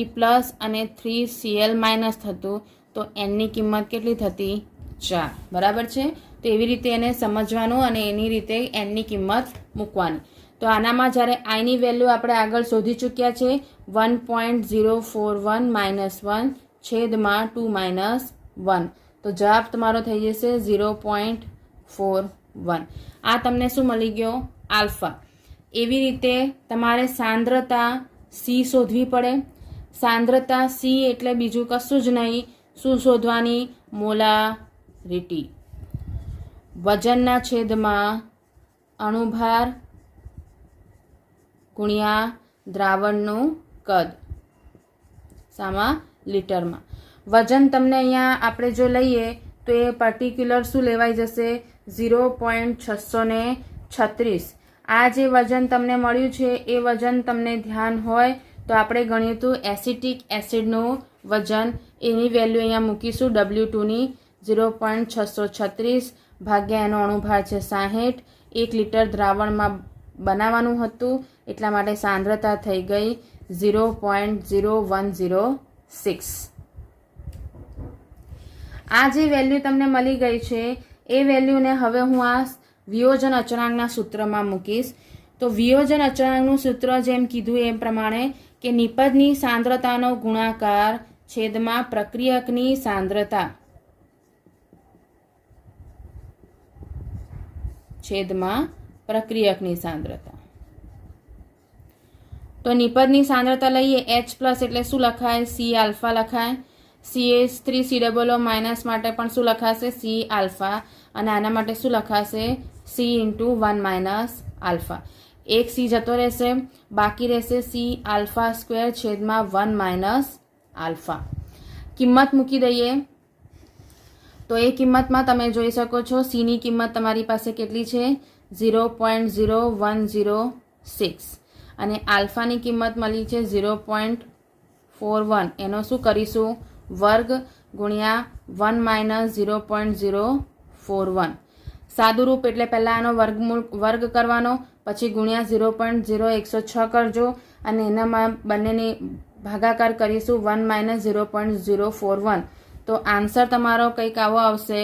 અને 3Cl- થતું તો nની કિંમત કેટલી થતી? 4. બરાબર છે. તો એવી રીતે એને સમજવાનું અને એની રીતે nની કિંમત મૂકવાની. તો આનામાં જ્યારે આની વેલ્યુ આપણે આગળ શોધી ચૂક્યા છે 1.041 - 1 છેદમાં 2 - 1, તો જવાબ તમારો થઈ જશે 0.41. આ તમને શું મળી ગયો? આલ્ફા. એવી રીતે તમારે સાંદ્રતા સી શોધવી પડે. સાંદ્રતા સી એટલે બીજું કશું જ નહીં, શું શોધવાની? મોલારિટી. વજનના છેદમાં અણુભાર ગુણ્યા દ્રાવણનું કદ, સામા લીટરમાં. વજન તમને અહીંયા આપણે જો લઈએ તો એ પર્ટિક્યુલર શું લેવાઈ જશે? 0.636. આ જે વજન તમને મળ્યું છે એ વજન તમને ધ્યાન હોય તો આપણે ગણ્યું હતું એસિટિક એસિડનું વજન, એની વેલ્યુ અહીંયા મૂકીશું W2ની 0.636 ભાગ્યા એનો અણુભાર છે 60. 1 લીટર દ્રાવણમાં બનાવવાનું હતું એટલા માટે સાંદ્રતા થઈ ગઈ 0.0106. આ જે વેલ્યુ તમને મળી ગઈ છે એ વેલ્યુને હવે હું આ વિયોજન અચળાંકના સૂત્રમાં મૂકીશ. તો વિયોજન અચળાંકનું સૂત્ર જેમ કીધું એ પ્રમાણે કે નિપજની સાંદ્રતાનો ગુણાકાર છેદમાં પ્રક્રિયકની સાંદ્રતા છેદમાં પ્રક્રિયકની સાંદ્રતા. તો નિપજની સાંદ્રતા લઈએ H+ એટલે શું લખાય? C આલ્ફા લખાય. CH3COO- માટે પણ શું લખાશે? C alpha. અને આના માટે શું લખાશે? C × 1 - alpha. એક C જતો રહેશે, બાકી રહેશે C આલ્ફા સ્ક્વેર છેદમાં 1 - આલ્ફા. કિંમત મૂકી દઈએ તો એ કિંમતમાં તમે જોઈ શકો છો Cની કિંમત તમારી પાસે કેટલી છે? 0.0106 અને આલ્ફાની કિંમત મળી છે 0.41. એનો શું કરીશું? વર્ગ ગુણ્યા 1 - 0.041. સાદું રૂપ એટલે પહેલાં આનો વર્ગ કરવાનો, પછી ગુણ્યા 0.0106 કરજો અને એનામાં બંનેની ભાગાકાર કરીશું 1 - 0.041. તો આન્સર તમારો કંઈક આવો આવશે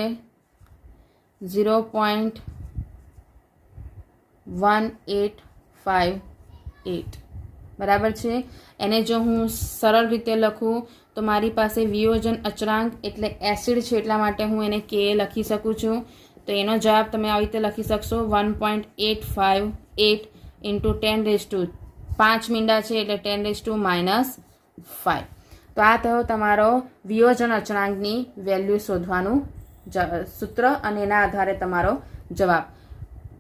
0.1858. બરાબર છે. એને જો હું સરળ રીતે લખું તો મારી પાસે વિયોજન અચળાંક એટલે એસિડ છે એટલા માટે હું એને Ka લખી શકું છું. તો એનો જવાબ તમે આવી રીતે લખી શકશો 1.858 × 10⁵ 5 મીંડા છે એટલે 10⁻⁵. તો આ થયો તમારો વિયોજન અચળાંકની વેલ્યુ શોધવાનું સૂત્ર અને એના આધારે તમારો જવાબ.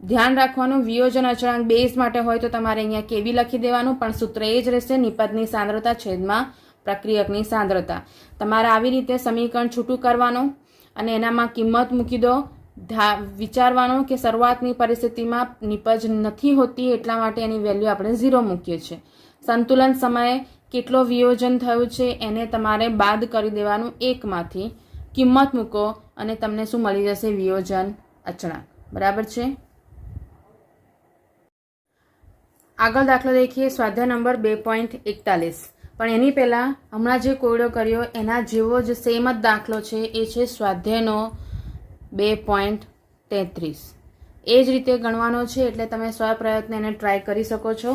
ધ્યાન રાખવાનું, વિયોજન અચળાંક બેઝ માટે હોય તો તમારે અહીંયા કેવી લખી દેવાનું, પણ સૂત્ર એ જ રહેશે, નિપજની સાંદ્રતા છેદમાં પ્રક્રિયકની સાંદ્રતા. તમારે આવી રીતે સમીકરણ છૂટું કરવાનું અને એનામાં કિંમત મૂકી દો. વિચારવાનું કે શરૂઆતની પરિસ્થિતિમાં નિપજ નથી હોતી એટલા માટે એની વેલ્યુ આપણે 0 મૂકીએ છીએ. સંતુલન સમયે કેટલો વિયોજન થયું છે એને તમારે બાદ કરી દેવાનું 1માંથી, કિંમત મૂકો અને તમને શું મળી જશે? વિયોજન અચળાંક. બરાબર છે. આગળ દાખલો દેખીએ, સ્વાધ્યાય નંબર 2.41. પણ એની પહેલાં હમણાં જે કોયડો કર્યો એના જેવો જ સેમ જ દાખલો છે, એ છે સ્વાધ્યાયનો 2.33. એ જ રીતે ગણવાનો છે, એટલે તમે સ્વપ્રયત્ન એને ટ્રાય કરી શકો છો.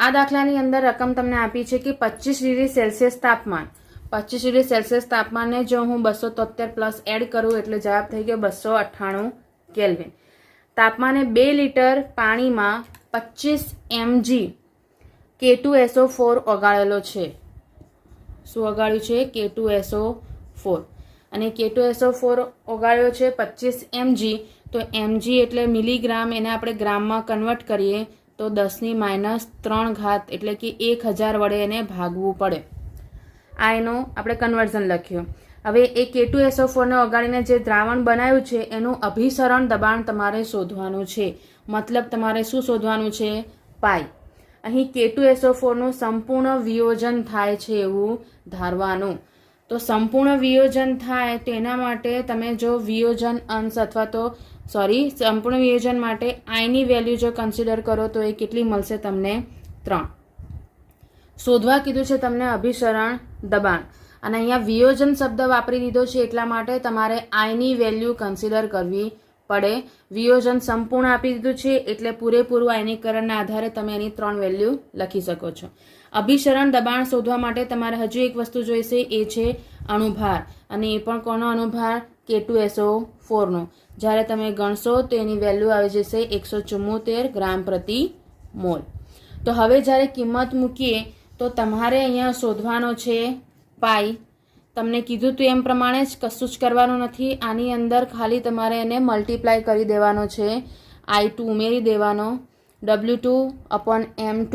આ દાખલાની અંદર રકમ તમને આપી છે કે 25 ડિગ્રી સેલ્સિયસ તાપમાન. 25 ડિગ્રી સેલ્સિયસ તાપમાનને જો હું 273 પ્લસ એડ કરું એટલે જવાબ થઈ ગયો 298 કેલ્વિન. તાપમાને 2 લિટર પાણીમાં 25 mg K2SO4 ઓગાળેલો છે. શું ઓગાળ્યું છે? K2SO4. અને K2SO4 ઓગાળ્યો છે 25 mg. તો mg એટલે મિલીગ્રામ, એને આપણે ગ્રામમાં કન્વર્ટ કરીએ તો 10⁻³ ઘાત એટલે કે 1000 વડે એને ભાગવું પડે. આ એનો આપણે કન્વર્ઝન લખ્યું. હવે એ K2SO4 ને ઓગાળીને જે દ્રાવણ બનાવ્યું છે એનું અભિસરણ દબાણ તમારે શોધવાનું છે. મતલબ તમારે શું શોધવાનું છે? પાઈ. અહીં K2SO4 નું સંપૂર્ણ વિયોજન થાય છે એવું ધારવાનું. તો સંપૂર્ણ વિયોજન થાય તેના માટે તમે જો વિયોજન અંશ અથવા તો સંપૂર્ણ વિયોજન માટે આઈની વેલ્યુ જો કન્સિડર કરો તો એ કેટલી મળશે તમને? 3. શોધવા કીધું છે તમને અભિસરણ દબાણ, અને અહીંયા વિયોજન શબ્દ વાપરી દીધો છે એટલા માટે તમારે આઈની વેલ્યુ કન્સિડર કરવી પડે. વિયોજન સંપૂર્ણ આપી દીધું છે એટલે પૂરેપૂરું આયનીકરણના આધારે તમે એની 3 વેલ્યુ લખી શકો છો. અભિસરણ દબાણ શોધવા માટે તમારે હજુ એક વસ્તુ જોઈશે, એ છે અણુભાર. અને એ પણ કોનો અણુભાર? K2SO4 નો. જ્યારે તમે ગણશો તો એની વેલ્યુ આવી જશે 174 ગ્રામ પ્રતિ મોલ. તો હવે જ્યારે કિંમત મૂકીએ તો તમારે અહીંયા શોધવાનો છે પાઈ. તમને કીધું હતું એમ પ્રમાણે જ, કશું જ કરવાનું નથી. આની અંદર ખાલી તમારે એને મલ્ટીપ્લાય કરી દેવાનો છે, I2 ઉમેરી દેવાનો, W2/M2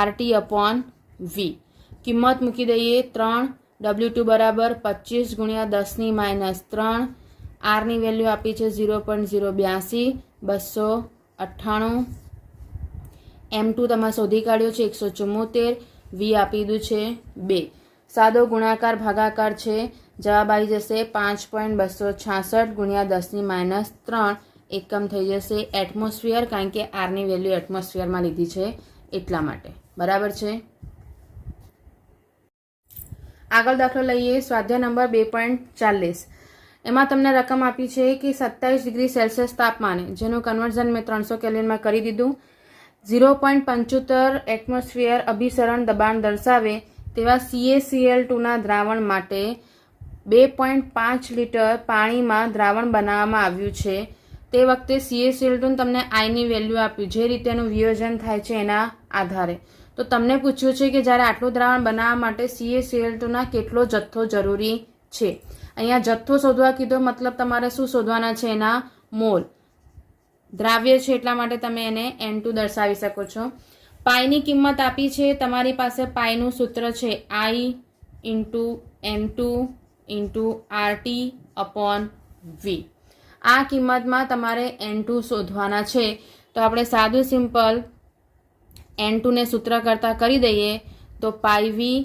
RT/V. કિંમત મૂકી દઈએ 3. W2 બરાબર 25 × 10⁻³. R ની વેલ્યુ આપી છે 0.082, 298. M2 તમારે શોધી કાઢ્યો છે 174. V આપી દીધું છે 2. સાદો ગુણાકાર ભાગાકાર છે, જવાબ આવી જશે 5.266 × 10⁻³ એકમ થઈ જશે એટમોસ્ફિયર, કારણ કે આરની વેલ્યુ એટમોસ્ફિયરમાં લીધી છે એટલા માટે. બરાબર છે. આગળ દાખલો લઈએ, સ્વાધ્યાય નંબર 2.40. એમાં તમને રકમ આપી છે કે 27 ડિગ્રી સેલ્સિયસ તાપમાને, જેનું કન્વર્ઝન મેં 300 કેલ્વિનમાં કરી દીધું, 0.75 એટમોસ્ફિયર અભિસરણ દબાણ દર્શાવે તેવા CaCl2ના દ્રાવણ માટે 2.5 લિટર પાણીમાં દ્રાવણ બનાવવામાં આવ્યું છે. તે વખતે CaCl2 તમને આઈની વેલ્યુ આપ્યું, જે રીતે એનું વિયોજન થાય છે એના આધારે. તો તમને પૂછ્યું છે કે જ્યારે આટલું દ્રાવણ બનાવવા માટે CaCl2ના કેટલો જથ્થો જરૂરી છે. અહીંયા જથ્થો શોધવા કીધો, મતલબ તમારે શું શોધવાના છે? એના મોલ. દ્રાવ્ય છે એટલા માટે તમે એને N2 દર્શાવી શકો છો. પાઈની કિંમત આપી છે, તમારી પાસે પાઈનું સૂત્ર છે I × N2 × RT/V. આ કિંમતમાં તમારે N2 શોધવાના છે. તો આપણે સાદું સિમ્પલ N2 ને સૂત્ર કરતા કરી દઈએ તો πV/I/RT.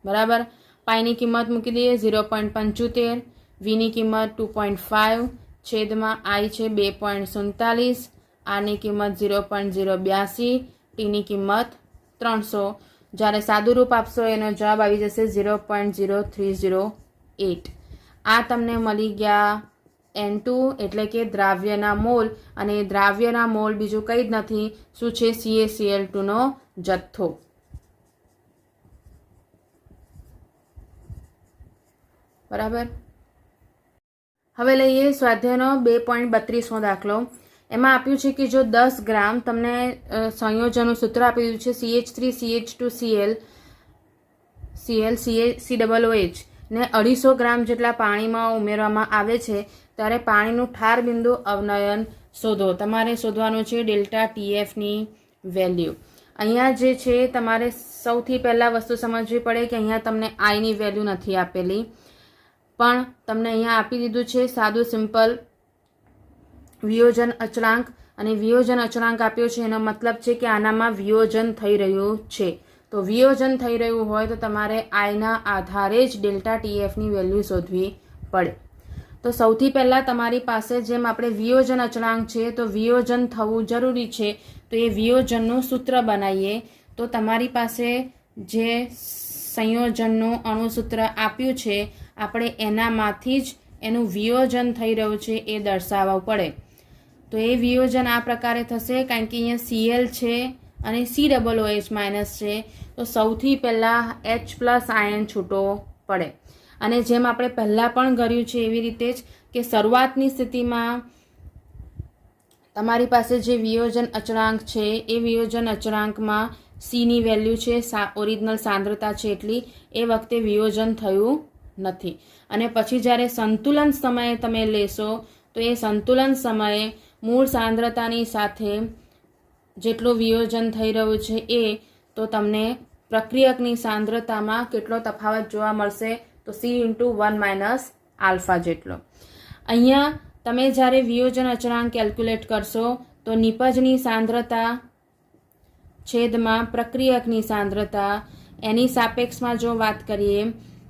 બરાબર. પાઈની કિંમત મૂકી દઈએ 0.75, વીની કિંમત 2.5, છેદમાં I છે 2.47, આરની કિંમત 0.082, ટીની કિંમત 300. જ્યારે સાદું રૂપ આપશો એનો જવાબ આવી જશે 0.0308. આ તમને મળી ગયા N2 એટલે કે દ્રાવ્યના મોલ, અને દ્રાવ્યના મોલ બીજું કંઈ જ નથી, શું છે? CaCl2નો જથ્થો. બરાબર. હવે લઈએ સ્વાધ્યાયનો 2.32મો દાખલો. એમાં આપ્યું છે કે જો 10 ગ્રામ તમને સંયોજનનું સૂત્ર આપી દીધું છે CH3CH2Cl COOH ને 250 ગ્રામ જેટલા પાણીમાં ઉમેરવામાં આવે છે ત્યારે પાણીનું ઠાર બિંદુ અવનયન શોધો. તમારે શોધવાનું છે ડેલ્ટા ટીએફની વેલ્યુ. અહીંયા જે છે તમારે સૌથી પહેલાં વસ્તુ સમજવી પડે કે અહીંયા તમને આઈની વેલ્યુ નથી આપેલી, પણ તમને અહીંયા આપી દીધું છે સાદું સિમ્પલ વિયોજન અચળાંક. અને વિયોજન અચળાંક આપ્યો છે એનો મતલબ છે કે આનામાં વિયોજન થઈ રહ્યું છે. તો વિયોજન થઈ રહ્યું હોય તો તમારે આઈના આધારે જ ડેલ્ટા ટીએફની વેલ્યુ શોધવી પડે. તો સૌથી પહેલાં તમારી પાસે જેમ આપણે વિયોજન અચળાંક છે તો વિયોજન થવું જરૂરી છે, તો એ વિયોજનનું સૂત્ર બનાવીએ. તો તમારી પાસે જે સંયોજનનું અણુસૂત્ર આપ્યું છે આપણે એનામાંથી જ એનું વિયોજન થઈ રહ્યું છે એ દર્શાવવું પડે. તો એ વિયોજન આ પ્રકારે થશે, કારણ કે અહીંયા Cl છે અને COOH માઇનસ છે, તો સૌથી પહેલાં H+ આયન છૂટો પડે. અને જેમ આપણે પહેલાં પણ કર્યું છે એવી રીતે જ કે શરૂઆતની સ્થિતિમાં તમારી પાસે જે વિયોજન અચળાંક છે એ વિયોજન અચળાંકમાં Cની વેલ્યુ છે ઓરિજિનલ સાંદ્રતા છે એટલી, એ વખતે વિયોજન થયું નથી. અને પછી જ્યારે સંતુલન સમયે તમે લેશો તો એ સંતુલન સમયે મૂળ સાંદ્રતાની સાથે જેટલું વિયોજન થઈ રહ્યું છે એ, તો તમને પ્રક્રિયકની સાંદ્રતામાં કેટલો તફાવત જોવા મળશે, તો C×1 - આલ્ફા જેટલો. અહીંયા તમે જ્યારે વિયોજન અચળાંક કેલ્ક્યુલેટ કરશો તો નિપજની સાંદ્રતા છેદમાં પ્રક્રિયકની સાંદ્રતા એની સાપેક્ષમાં જો વાત કરીએ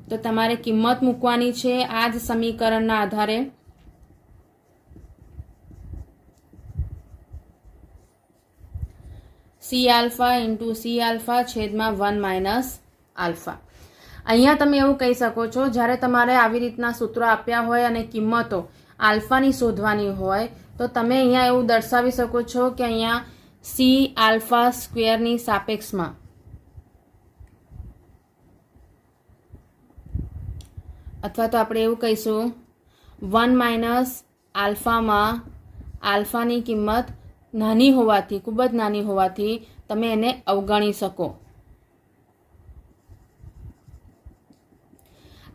તો તમારે કિંમત મૂકવાની છે આ જ સમીકરણના આધારે. C∝ છેદમાં 1 - આલ્ફા. અહીંયા તમે એવું કહી શકો છો જ્યારે તમારે આવી રીતના સૂત્રો આપ્યા હોય અને કિંમતો આલ્ફાની શોધવાની હોય તો તમે અહીંયા એવું દર્શાવી શકો છો કે અહીંયા C∝² સાપેક્ષમાં અથવા તો આપણે એવું કહીશું 1 - આલ્ફામાં આલ્ફાની કિંમત નાની હોવાથી, ખૂબ જ નાની હોવાથી તમે એને અવગણી શકો.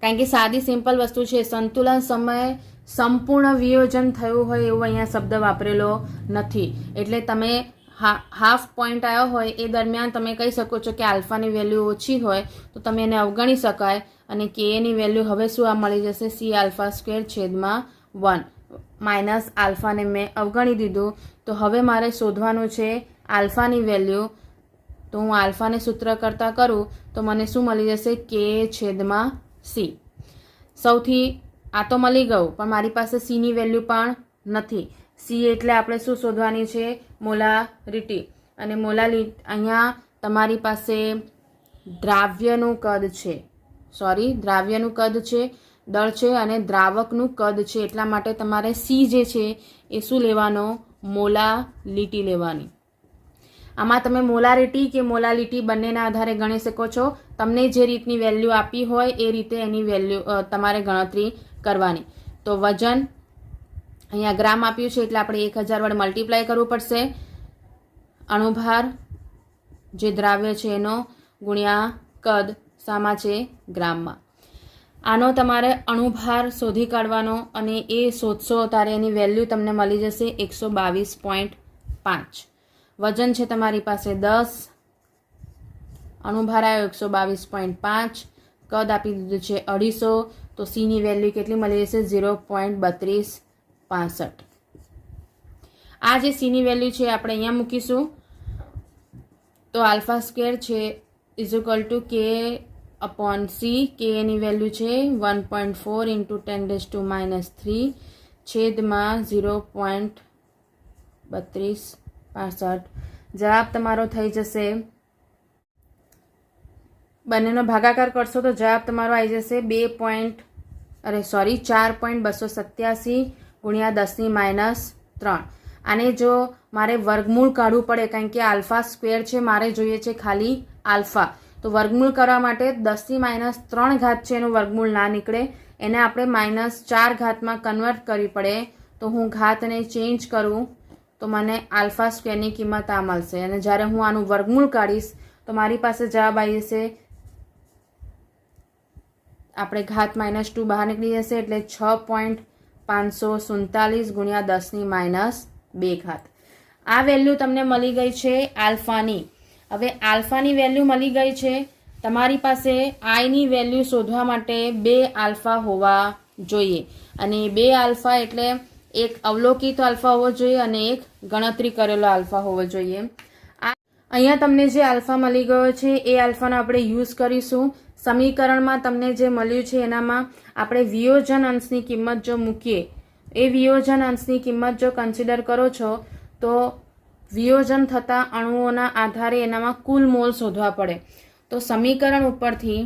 કારણ કે સાદી સિમ્પલ વસ્તુ છે, સંતુલન સમયે સંપૂર્ણ વિયોજન થયું હોય એવું અહીંયા શબ્દ વાપરેલો નથી. એટલે તમે હાફ પોઈન્ટ આવ્યો હોય એ દરમિયાન તમે કહી શકો છો કે આલ્ફાની વેલ્યુ ઓછી હોય તો તમે એને અવગણી શકાય. અને કેની વેલ્યુ હવે શું આ મળી જશે C∝² છેદમાં 1 માઇનસ આલ્ફાને મેં અવગણી દીધું. તો હવે મારે શોધવાનું છે આલ્ફાની વેલ્યુ. તો હું આલ્ફાને સૂત્ર કરતાં કરું તો મને શું મળી જશે K/C. સૌથી આ તો મળી ગયું, પણ મારી પાસે Cની વેલ્યુ પણ નથી. C એટલે આપણે શું શોધવાની છે મોલારિટી. અને અહીંયા તમારી પાસે દ્રાવ્યનું કદ છે, દ્રાવ્યનું કદ છે, દળ છે અને દ્રાવકનું કદ છે. એટલા માટે તમારે C જે છે એ શું લેવાનો, મોલાલિટી લેવાની. આમાં તમે મોલારિટી કે મોલાલિટી બંનેના આધારે ગણી શકો છો. તમને જે રીતની વેલ્યુ આપી હોય એ રીતે એની વેલ્યુ તમારે ગણતરી કરવાની. તો વજન અહીંયા ગ્રામ આપ્યું છે એટલે આપણે 1000 વડે મલ્ટીપ્લાય કરવું પડશે. અણુભાર જે દ્રાવ્ય છે એનો ગુણ્યા કદ શામાં છે, ગ્રામમાં. આનો તમારે અણુભાર શોધી કાઢવાનો અને એ શોધશો ત્યારે એની વેલ્યુ તમને મળી જશે 122.5. વજન છે તમારી પાસે 10, અણુભાર આવ્યો 122.5, કદ આપી દીધું છે 250, તો Cની વેલ્યુ કેટલી મળી જશે 0.3265. આ જે Cની વેલ્યુ છે આપણે અહીંયા મૂકીશું. તો α² છે = K/C. Kની વેલ્યુ છે 1.4 × 10⁻³ છેદમાં 0.3265. જવાબ તમારો થઈ જશે, બંનેનો ભાગાકાર કરશો તો જવાબ તમારો આવી જશે 4.287 ગુણ્યા 10⁻3. આને જો મારે વર્ગમૂળ કાઢવું પડે, કારણ કે α² છે, મારે જોઈએ છે ખાલી આલ્ફા. તો વર્ગમૂળ કરવા માટે 10⁻3 છે એનું વર્ગમૂળ ના નીકળે, એને આપણે -4 કન્વર્ટ કરવી પડે. તો હું ઘાતને ચેન્જ કરું તો મને α² ની કિંમત આ મળશે. અને જ્યારે હું આનું વર્ગમૂળ કાઢીશ તો મારી પાસે જવાબ આવી જશે આપણે ઘાત -2 બહાર નીકળી જશે એટલે 6.547 ગુણ્યા 10⁻2 ઘાત. આ વેલ્યુ તમને મળી ગઈ છે આલ્ફાની. હવે આલ્ફાની વેલ્યુ મળી ગઈ છે, તમારી પાસે આઈની વેલ્યુ શોધવા માટે 2 આલ્ફા હોવા જોઈએ. અને 2 આલ્ફા એટલે એક અવલોકિત આલ્ફા હોવો જોઈએ અને એક ગણતરી કરેલો આલ્ફા હોવો જોઈએ. અહીંયા તમને જે આલ્ફા મળી ગયો છે એ આલ્ફાનો આપણે યુઝ કરીશું. સમીકરણમાં તમને જે મળ્યું છે એનામાં આપણે વિયોજન અંશની કિંમત જો મૂકીએ, એ વિયોજન અંશની કિંમત જો કન્સિડર કરો છો તો વિયોજન થતા અણુઓના આધારે એનામાં કુલ મોલ શોધવા પડે. તો સમીકરણ ઉપરથી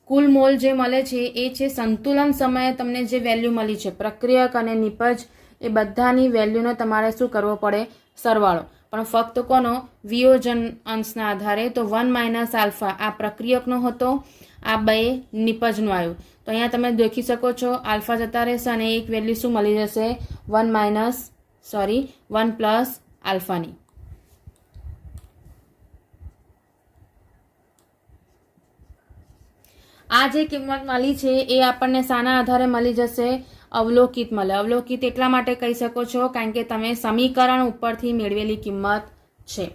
કુલ મોલ જે મળે છે એ છે સંતુલન સમયે તમને જે વેલ્યુ મળી છે પ્રક્રિયક અને નિપજ, એ બધાની વેલ્યુનો તમારે શું કરવો પડે? સરવાળો. પણ ફક્ત કોનો? વિયોજન અંશના આધારે. તો 1 - આલ્ફા આ પ્રક્રિયકનો હતો, આ 2 નિપજનું આવ્યું. તો અહીંયા તમે દેખી શકો છો આલ્ફા જતા રહેશે અને એક વેલ્યુ શું મળી જશે? 1 પ્લસ આલ્ફાની. આ જે કિંમત મળી છે એ આપણને શાના આધારે મળી જશે? અવલોકિત મળે. અવલોકિત એટલા માટે કહી શકો છો કારણ કે તમે સમીકરણ ઉપરથી મેળવેલી કિંમત છે.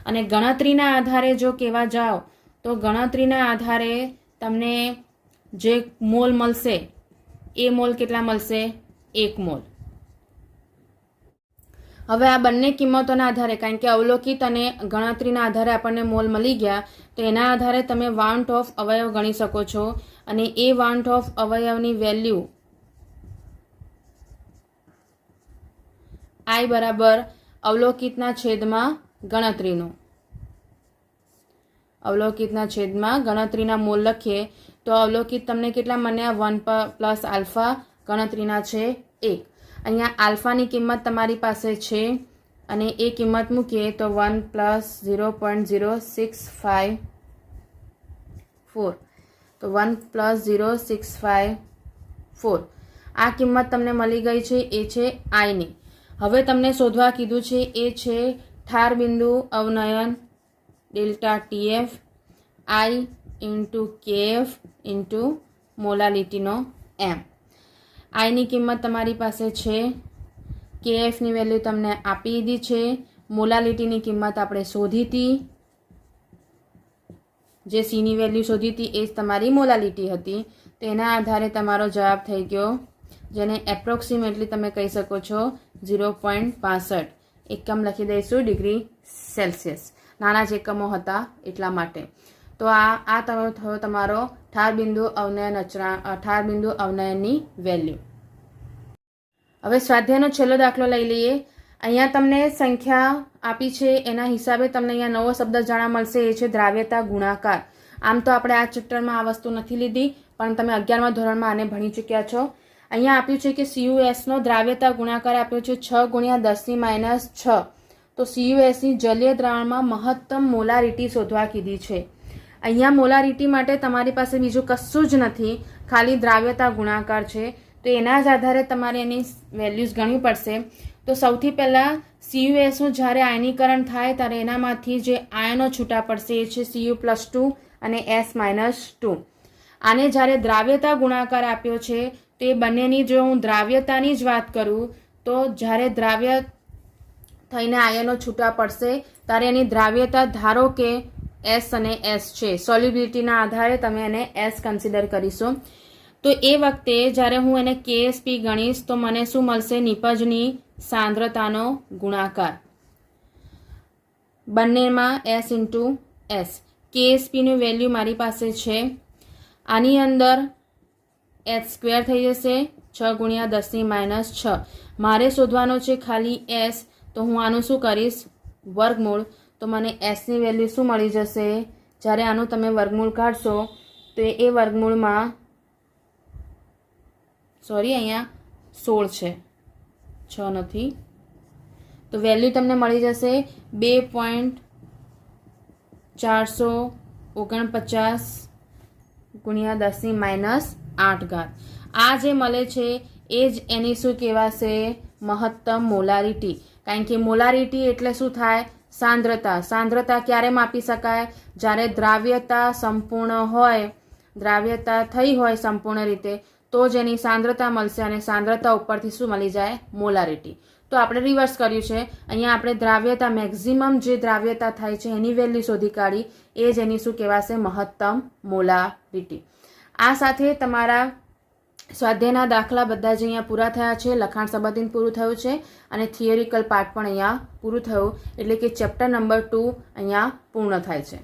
અને ગણતરીના આધારે જો કહેવા જાઓ તો ગણતરીના આધારે તમને જે મોલ મળશે એ મોલ કેટલા મળશે? 1 મોલ. હવે આ બંને કિંમતોના આધારે, કારણ કે અવલોકિત અને ગણતરીના આધારે આપણને મોલ મળી ગયા, તો એના આધારે તમે વાઉન્ટ ઓફ અવયવ ગણી શકો છો. અને એ વાઉન્ટ ઓફ અવયવની વેલ્યુ I બરાબર અવલોકિતના છેદમાં ગણતરીનું. અવલોકિતના છેદમાં ગણતરીના મોલ લખીએ તો અવલોકિત તમને કેટલા મળ્યા? 1 પ્લસ આલ્ફા, ગણતરીના છે 1. અહીંયા આલ્ફાની કિંમત તમારી પાસે છે અને એ કિંમત મૂકીએ તો 1 પ્લસ 0.0654. તો 1 પ્લસ 0.654 આ કિંમત તમને મળી ગઈ છે, એ છે આઈની. હવે તમને શોધવા કીધું છે એ છે ઠાર બિંદુ અવનયન delta TF I into KF into મોલાલિટીનો M. આઈની કિંમત તમારી પાસે છે, KFની વેલ્યુ તમને આપી દીધી છે, મોલાલિટીની કિંમત આપણે શોધી હતી, જે Cની વેલ્યુ શોધી હતી એ જ તમારી મોલાલિટી હતી. તો એના આધારે તમારો જવાબ થઈ ગયો, જેને એપ્રોક્સિમેટલી તમે કહી શકો છો 0.65 એકમ લખી દઈશું ડિગ્રી સેલ્સિયસ. નાના જ એકમો હતા એટલા માટે. તો આ થયો તમારો ઠાર બિંદુ અવનયનની વેલ્યુ. હવે સ્વાધ્યાયનો છેલ્લો દાખલો લઈ લઈએ. અહીંયા તમને સંખ્યા આપી છે એના હિસાબે તમને અહીંયા નવો શબ્દ જાણવા મળશે, એ છે દ્રાવ્યતા ગુણાકાર. આમ તો આપણે આ ચેપ્ટરમાં આ વસ્તુ નથી લીધી, પણ તમે 11મા ધોરણમાં આને ભણી ચૂક્યા છો. અહીંયા આપ્યું છે કે CuSનો દ્રાવ્યતા ગુણાકાર આપ્યો છે 6 ગુણ્યા 10⁻6. તો CuSની જલીય દ્રાવણમાં મહત્તમ મોલારિટી શોધવા કીધી છે. અહીંયા મોલારિટી માટે તમારી પાસે બીજું કશું જ નથી, ખાલી દ્રાવ્યતા ગુણાકાર છે. તો એના જ આધારે તમારે એની વેલ્યુઝ ગણવી પડશે. તો સૌથી પહેલાં CuSનું જ્યારે આયનીકરણ થાય ત્યારે એનામાંથી જે આયનો છૂટા પડશે એ છે Cu+2 અને S-2. આને જ્યારે દ્રાવ્યતા ગુણાકાર આપ્યો છે તો એ બંનેની જો હું દ્રાવ્યતાની જ વાત કરું તો જ્યારે દ્રાવ્ય થઈને આયનો છૂટા પડશે ત્યારે એની દ્રાવ્યતા ધારો કે S અને S છે. સોલ્યુબિલિટીના આધારે તમે એને S કન્સિડર કરીશું. તો એ વખતે જ્યારે હું એને KSP ગણીશ તો મને શું મળશે? નિપજની સાંદ્રતાનો ગુણાકાર બંનેમાં S ઇન્ટુ S. KSPની વેલ્યુ મારી પાસે છે, આની અંદર h² થઈ જશે 6 ગુણ્યા 10⁻6. મારે શોધવાનો છે ખાલી S. તો હું આનું શું કરીશ? વર્ગમૂળ. તો મને Sની વેલ્યુ શું મળી જશે? જ્યારે આનું તમે વર્ગમૂળ કાઢશો તો એ વર્ગમૂળમાં અહીંયા 16 છે, 6 નથી. તો વેલ્યુ તમને મળી જશે 2.449 ગુણ્યા 10⁻8 ઘાત. આ જે મળે છે એ જ એની શું કહેવાશે? મહત્તમ મોલારિટી. કારણ કે મોલારિટી એટલે શું થાય? સાંદ્રતા, સાંદ્રતા ક્યારે માપી શકાય? જ્યારે દ્રાવ્યતા સંપૂર્ણ હોય, દ્રાવ્યતા થઈ હોય સંપૂર્ણ રીતે, તો જ એની સાંદ્રતા મળશે, અને સાંદ્રતા ઉપરથી શું મળી જાય? મોલારિટી. તો આપણે રિવર્સ કર્યું છે. અહીંયા આપણે દ્રાવ્યતા, મેક્ઝિમમ જે દ્રાવ્યતા થાય છે એની વેલ્યુ શોધી કાઢી, એ જ એની શું કહેવાશે? મહત્તમ મોલારિટી. આ સાથે તમારા સ્વાધ્યાયના દાખલા બધા જ અહીંયા પૂરા થયા છે. લખાણ સંબંધિત પૂરું થયું છે અને થિયરિકલ પાર્ટ પણ અહીંયા પૂરું થયું, એટલે કે ચેપ્ટર નંબર 2 અહીંયા પૂર્ણ થાય છે.